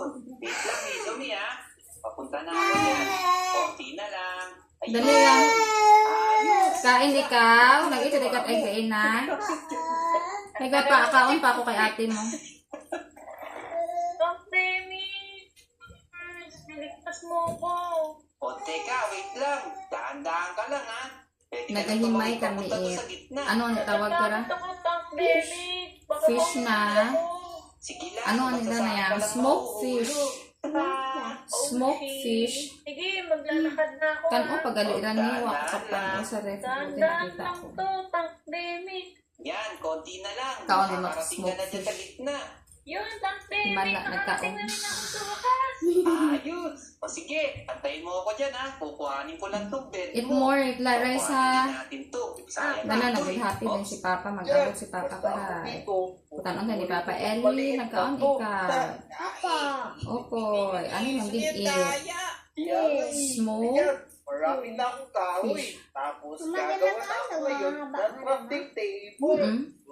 Ayun. Wait lang, Izumi ha. Papunta na ako yan. Konti na lang. Ayun. Dali lang. Ayos. Kain ikaw. Nag-itidikat ay kain na. Nagpakaon pa ako kay ate mo. Stop, Demi! Niligtas mo ko. O teka, wait lang. Dahan-dahan ka lang ha. Pwede ka Nagahimay na kami papunta doon sa gitna. Ano ang tawag ko ra? Takot ako, Stop, Demi! Baka Fish na. Sige lang. Ano nila na yan? Smoked fish. Smoked fish. Sige, maglalakad na ako. Kan o pagaliran niyo ako kapag sa ref. Daan-daan Nakita lang ko. to, Stop, Demi. Yan, konti na lang. Kaon mo, Makakarating ka na dyan sa gitna. Yun, Stop, Demi. Himala, Nakarating nagkaon. na rin ako sa wakas. Ayos. O sige, antayin mo ako dyan ha. Kukuhanin ko lang itong bed Eat mo. more, Clarissa. Kukuhanin natin to. Sayang Ano, na ito, nag-happy eh. din si Papa. Mag-abot si Papa para. Putan na ni Papa Eli. Nagkaon ikaw. Opo. Ano yung big eat? Smoke. Marami na akong kahoy. Tapos gagawa na ako ngayon ng crafting table.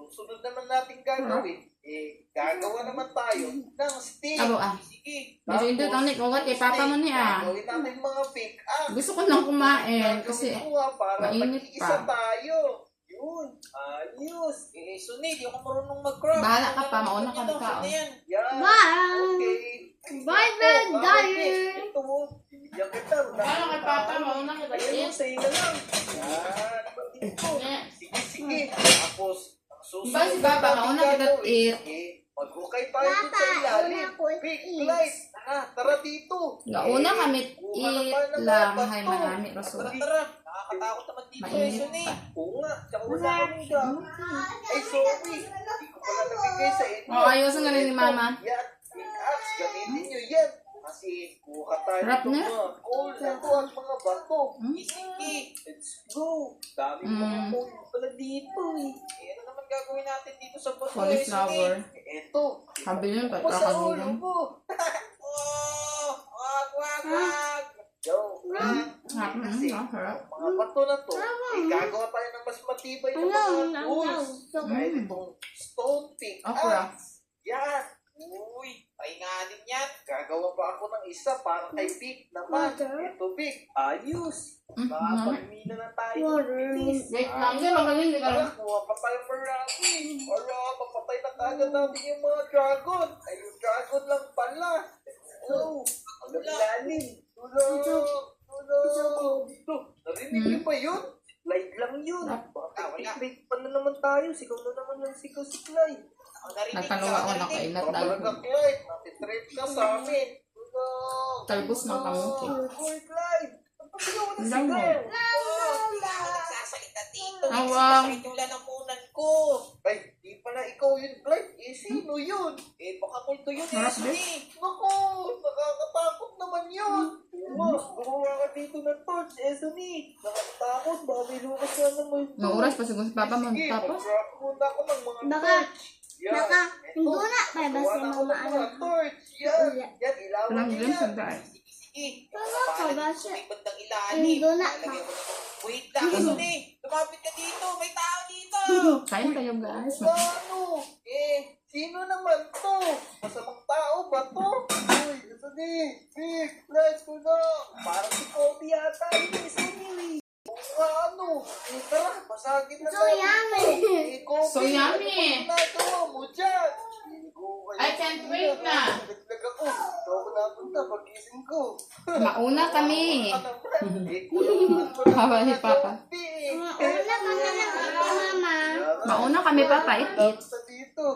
Sunod naman natin gagawin. Gagawa naman tayo ng stick. Abo Sige. Medyo hindi ito ulit. Ugat kay Papa mo niya. Gagawin natin mga pick up. Gusto ko nang kumain kasi para mainit mag-iisa pa. tayo. Yun. Ayos. Sunod. Yung marunong mag-craft. Bahala ka pa. Mauna ka na ka. Yan. Bye! Okay. Bye, Ben! Dahil! Ito mo. Bibigyan kita. Bahala kay Papa. Mauna ka ba? Ayun, sa'yo na lang. Yan. Dito. Sige, sige. Tapos, ang susunod Ba si Papa? Mauna kita eat. Mag-hukay tayo dun sa ilalim. Big light. Tara dito. Nauna kami eat lang. Hay marami. Raso. Tara. Nakakatakot naman dito. Mainit pa. Oo nga. Tsaka wala kaming gamit. Ay, sorry. Hindi ko pala nabigay sa inyo. Oh, ayusin nga rin ni Mama. Yan. Pickaxe. Gamitin nyo yan. Kasi kuha tayo Harap ng na. mga gold na to at mga bato. Sige. Let's go. Dami mga gold pala dito eh. Ano naman gagawin natin dito sa bato? Cauliflower. Ito. Sabi yun, Ako sa ulo pagkakagulang. mo. Oh, wag. Yo, kasi Harap. mga bato na to, gagawa tayo ng mas matibay na mga tools. Kahit itong stone pick. Okra. Yan. Uy, painganin yan. Gagawa pa ako ng isa para kay Big naman. Ito Big. Ayos. Makapagmina na tayo. Bilis. Wait lang din, magaling di ka lang. Kuha pa tayo marami. Wala, papatay na kagad natin yung mga dragon. Ay, yung dragon lang pala. Oh, ang lalim. Tulog. Narinig niyo ba yun? Light lang yun. Baka trip pa na naman tayo. Sigaw na naman ng sigaw si Clyde. Nagpanuwa ko na kainat Talaga dahil. Clyde. Natitrip ka sa amin. Tulog. Talbos ng kamuti. Hoy Clyde. Ang pagsigaw na Ang damo. sigaw. Nagsasalita dito. Awang. Sakit yung lalamunan ko. Ay, di pala ikaw yun Clyde. Sino yun? Baka kulto yun Harap din. Naku, nakakatakot naman yun. Gumawa ka dito ng torch, Esony. Nakakatakot, baka may lukas na naman. Nung oras pa siguro si Papa mo. Sige, Tapos, mag-rock muna ako ng mga Baka, torch. Yan. hindi na, may Gawa basta na ako mo ng mga torch. Yan, ilawan walang niyo din yan. sa daan. Sige. Wala ka ba siya? May bandang ilalim. Hindi na. Lalagyan ko na. Wait lang, Suni. Lumapit ka dito. May tao dito. Kain tayo guys. Ano? Sino naman to? Masamang tao ba to? Uy, Esony, Big, let's go na. Parang si Kobe yata ito, Esony. Ano? Tara, basagin na So yummy. Kobe, So yummy. ano nagawa mo dyan? I can't wait na. Naglag ako. Ito ako napunta pag-gising ko. Mauna kami. Kulang Hawa ni Papa. Una ka na lang ito, Mama. Mauna kami, Papa. Eat. Sa dito.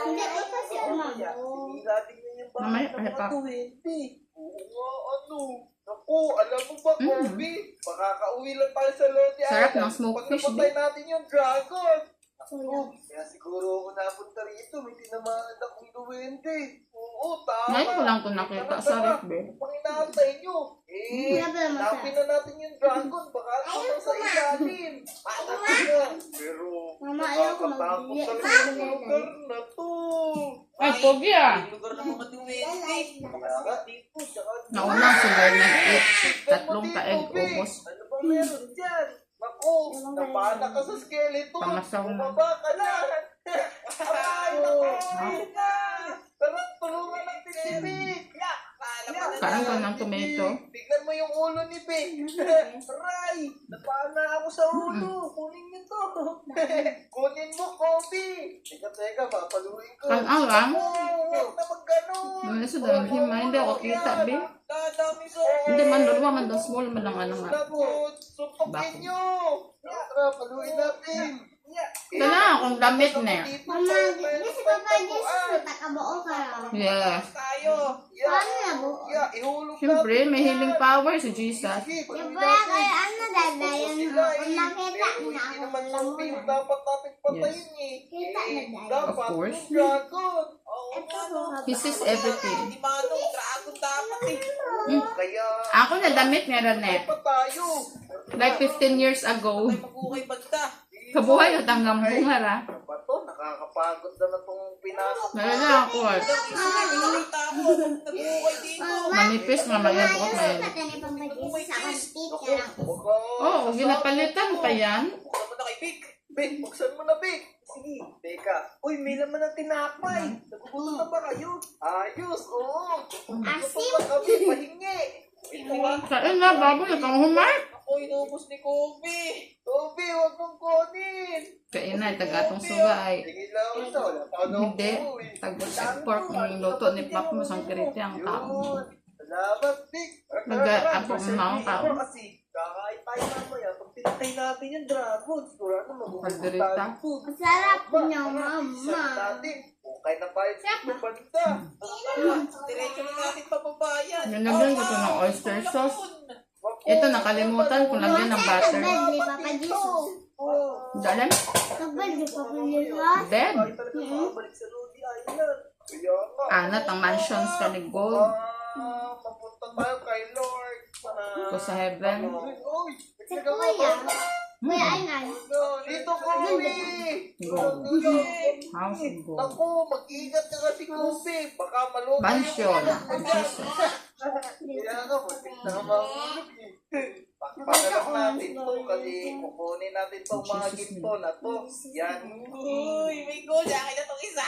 Hindi ko kasi umago. Sinila din niya yung Mamaya, bahay ng mga pa. 20. Oo nga, ano? Naku, alam mo ba, Kobe? Makakauwi lang tayo sa Lodi Sarap Island. ng smoked Pag fish, napatay natin yung dragon. So Oh, kaya siguro ako napunta rito. May tinamaan akong duwende. Oo, tama. Ngayon ko lang ito nakita sa ref, babe. Pang inaantay nyo. Wala ba naman Hanapin na natin yung dragon. Baka naman sa ilalim. Pero, Mama, ayaw ko nakakatakot mag-iyak. talaga yung lugar na to. Ay, pogi ah. Yung lugar ng mga duwende. Kaya dito, tsaka dito. Nauna sila nag-eat. Tatlong kaeg, ubos. Ano ba meron dyan? Naku, napana ka sa skeleton. Pangasaw na. Bumaba ka na. Ay, naku. Tara, tulungan natin si Rick. Kain ka ng tomato. Tignan mo yung ulo ni Bing. Aray! Napana ako sa ulo. Kunin niyo to. Kunin mo, Kobe. Teka, papaluin ko. Ang lang. Huwag na mag-ganon. Ano sa dami himay, hindi ako kita, be. Dadami sa Hindi man, dalawa man, daw small man lang ano nga. Labot. Sumpakin nyo. Tara, paluin natin. Ito na, akong damit na. Mama, di si Papa Jesus, nakabuo ka lang. Yes. Tayo. Paano nabuo? Ihulog Siyempre, may healing power si Jesus. Yung pala kayo, ano dadayon mo? Kung nakita na ako naman lang zombie yung dapat natin patayin eh. Kita na dahil. Dapat Of course. yung dragon. Ito po He sees everything. Manong dragon dapat eh. Kaya, Ako na damit nga Ranet. pa tayo. Like 15 years ago. Mag-ukay banda. Kabuhay at hanggang bunga ra. Ano ba to? Nakakapagod na itong pinasok. Nalala ako. Nag-ukay dito. Manipis nga mga bukot na yun. Pati ni Papa Jesus sa kantika. Oo, ginapalitan pa yan. Buksan mo na kay Vic. Vic, buksan mo na, Vic. Sige, teka. Uy, may laman ng tinapay. Nagugutom na ba kayo? Ayos, oo. Asim. Gutom na kami, pahingi. Ito ba? Kain na, baboy. Itong humay. Ako, inubos ni Kobe. Kobe, huwag mong kunin. Kain na, tagatong sugay. Sige lang ito. Wala pa daw Hindi. po, eh. Tagos sa pork ng luto ni Papa mo sang kiriti ang tao. Yun. Salamat, Vic. Nag-apo mga tao. Kasi, kakain tayo mamaya. Pag pinatay natin yung dragon, sigurado magugulat Pagdirita. tayo food. Masarap niya, Isang Mama. natin. Okay na tayo sa banda. Diretso na natin pababayan. Nilagyan ko ito ng oyster sauce. Ito, nakalimutan ko lagyan ng butter. Nagbed ni Papa Jesus. Dalan? Nagbed ni Papa Jesus. Dead. Tayo talaga makabalik sa Lodi Island. Kaya nga. Anat ang mansions ka ni Gold. Mapunta tayo kay Lord. Ko sa heaven. Uy, Si Kuya. Kuya Ainan. dito Kobe! Gold. House of Gold. Naku, mag-ingat ka kasi Kobe. Baka maluto Mansion. Jesus. Kaya nga, matik na mahulog eh. Pagpagalak natin to kasi kukunin natin itong mga ginto na to. Yan. Uy, may gold. Akin na itong isa.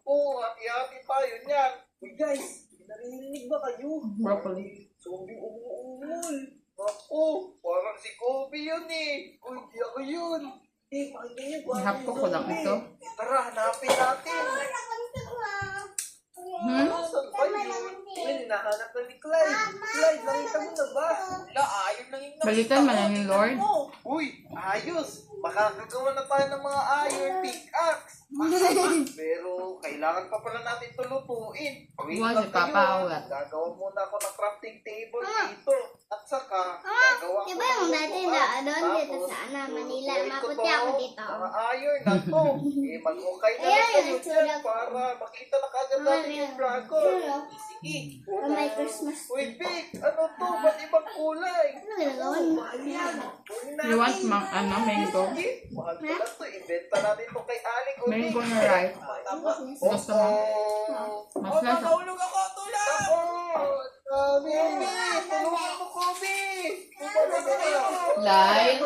Oo, hati-hati tayo niyan. Uy guys, narinig ba kayo? Broccoli. Zombie umuungol. Ako, parang si Kobe yun eh. Uy, di ako yun. Eh, pakita niyo. Ihapko ko lang ito. Tara, hanapin natin. Saan ba yun? Yun, hinahanap na ni Clyde. Clyde, nakita mo na ba? Wala, ayun lang yung Balitan man yan ni Lord. Uy, ayos. Makakagawa na tayo ng mga iron pickaxe. Pero kailangan pa pala natin ito lutuin. Wait Buwan lang si Papa kayo. Awat. Gagawa muna ako ng crafting table dito. At saka, gagawa ko Di ba yung ng dati lutuan. na doon dito Tapos, sa Manila, lulutuin ko maputi to, ako dito. Mga iron na to. Mag-ukay na Ayan, lang kayo yung dyan itsura ko. para makita na kagad natin yung dragon. Sige. Oh, may Christmas Uy, Vic, ano to? Ba't ibang kulay? Ano ginagawa niyo? You want mango? Sige, mahal ko lang to. Ibenta natin to kay Aling Uli. Mango na ripe. Gusto mo? Mas lasa. Mahulog ako, tulad! Ako! Sabi, tulungan mo, Kobe! Light.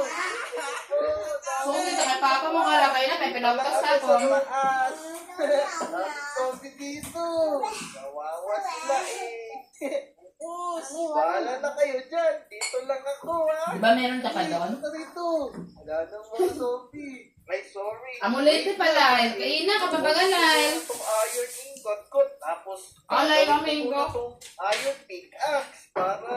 So, dito kay Papa mo kalakay na. May pinagkas ako. Kobe dito! Kawawa sila eh. Bahala na kayo dyan. Dito lang ako, ha? Di ba meron ka pa doon? Dito dito. Wala nang mga zombie. Ay, sorry. Amulete pala. Kaina ka papagalay. Itong iron ingot ko. Tapos, Alay, Domingo. itong iron pickaxe para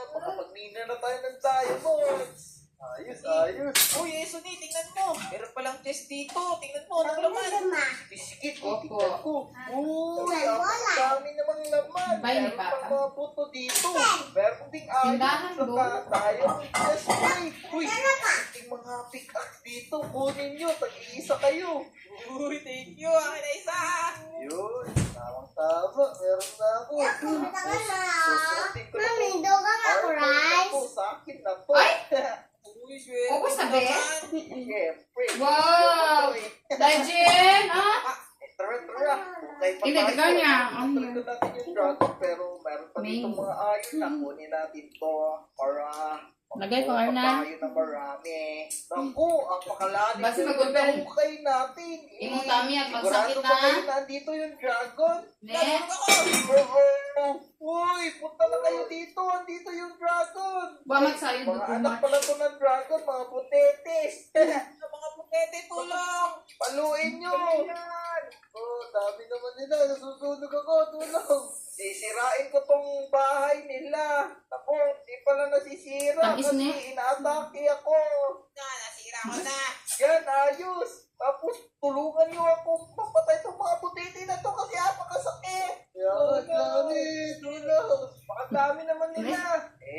makapagmina na tayo ng diamonds. Ayos, ayos. Uy, Esoni, tingnan mo. Meron palang chest dito. Tingnan mo, anong laman. Bisikit, Opo. tingnan ko. Uy, ang dami namang laman. Bay ni Meron pang Papa. mga puto dito. Meron ding iron. Tindahan Saka doon. tayo ng chest plate. Uy, ating mga pickaxe dito. Kunin nyo, tag-iisa kayo. Uy, thank you. Akin na isa. Yun, tamang-tama. Meron na ako. Susutin ko na Mami, to. doga nga ako, Armor na rice. to, sa akin na to. Ay! Uy, swerte Opo, sabi? naman. Siyempre. Wow! Dajin! Ah! Tara. Okay pa Hindi, tignan niya. Tuloy natin yung dragon, pero meron pa dito Mango. mga iron na kunin natin to para Lagay ko, Arna. tayo na marami. Naku, ang pakalanin Basta ng mag-open. hukay natin. Imong tummy at pagsakit Sigurado na. ba kayo nandito yung dragon? Ne? Oo. Uy, punta na kayo dito. Andito yung dragon. Ba magsayo do Mga too anak much. pala to ng dragon, mga putetes. Mga putete, tulong! Paluin nyo. Oh, dami naman nila. Nasusunog ako. Tulong. Sisirain ko tong bahay nila. Ako, di pala nasisira. Tamis Kasi na. inaatake ako. Nasira ko na. Yan, ayos. Tapos, tulungan nyo ako mapatay itong mga putiti na to kasi apakasakit. Yan, dami. Tulong. Pakadami naman nila.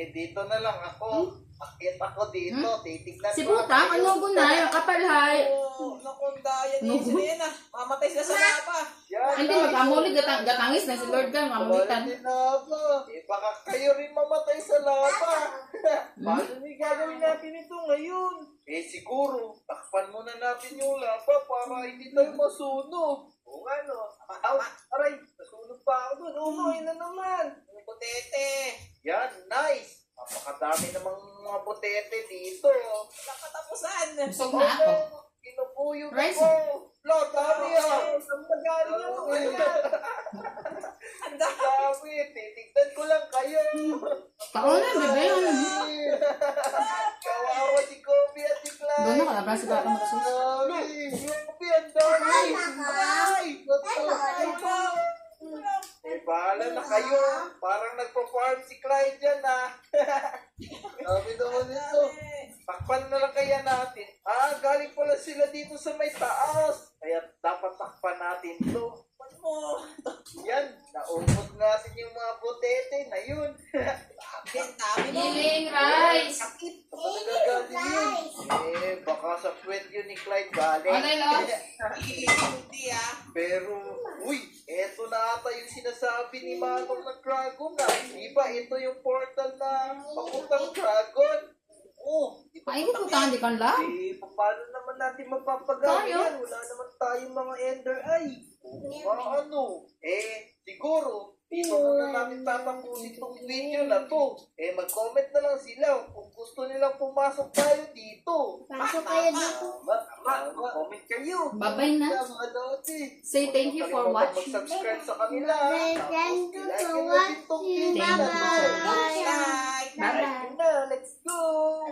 Dito na lang ako. Akit ako dito. Titignan Si ko ang Putang, ayos. ano gunay, kapalhay. Oh, naku, daya niya sila yan ah. Mamatay sila sa laba. Yan, Hindi ayos. mag-amulit, gatangis na si Lord ka, mamulitan. Wala din lava. Baka kayo rin mamatay sa lava. Paano ni gagawin natin ito ngayon? Siguro, takpan muna natin yung lava para hindi tayo masunog. O ano? Aray, nasunog pa ako dun. Oh, yun na naman. Mga putete. Yan, nice. Napakadami namang mga botete dito. Wala katapusan. Busog na ako. Kinupuyog Rice. ako. Lord, dami yan. Saan ba galing yung mga yan? Ang dami. Dami, titignan ko lang kayo. Kauna, bebe. Ano? Kawawa si Kobe at si Clyde. Doon na ka na, si Papa magsus. Dami. Kobe, ang dami. Ay, bahala na kayo. Parang nagpa-farm si Clyde dyan, ha. Dami naman ito. Takpan na lang kaya natin. Galing pala sila dito sa may taas. Kaya dapat takpan natin to. Mo. Yan, naumot natin yung mga botete na yun. Ang dami mo. Healing rice. Baka sa puwet yun ni Clyde galing. Ano yun, Hindi ah. Pero, uy, eto na ata yung sinasabi ni Manong ng dragon na. Di ba ito yung portal na papuntang dragon? Oh, di ba Ay, hindi Putang, hindi kan lang. paano naman natin mapapagawa Tayo? yan? Wala naman tayong mga ender eye. Ano? Siguro, dito na natin tatapusin itong video na to. Mag-comment na lang sila kung gusto nilang pumasok tayo dito. Pasok kayo dito. Mag-comment kayo. Bye-bye na. Mga dati. Say thank you for watching. Mag-subscribe sa kanila. Thank you Tapos, for ilike nyo din tong watching. video na to. Bye-bye. Bye. Bye-bye. Yun na, let's go!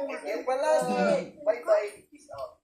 Kaya palagi. Bye-bye. Peace out.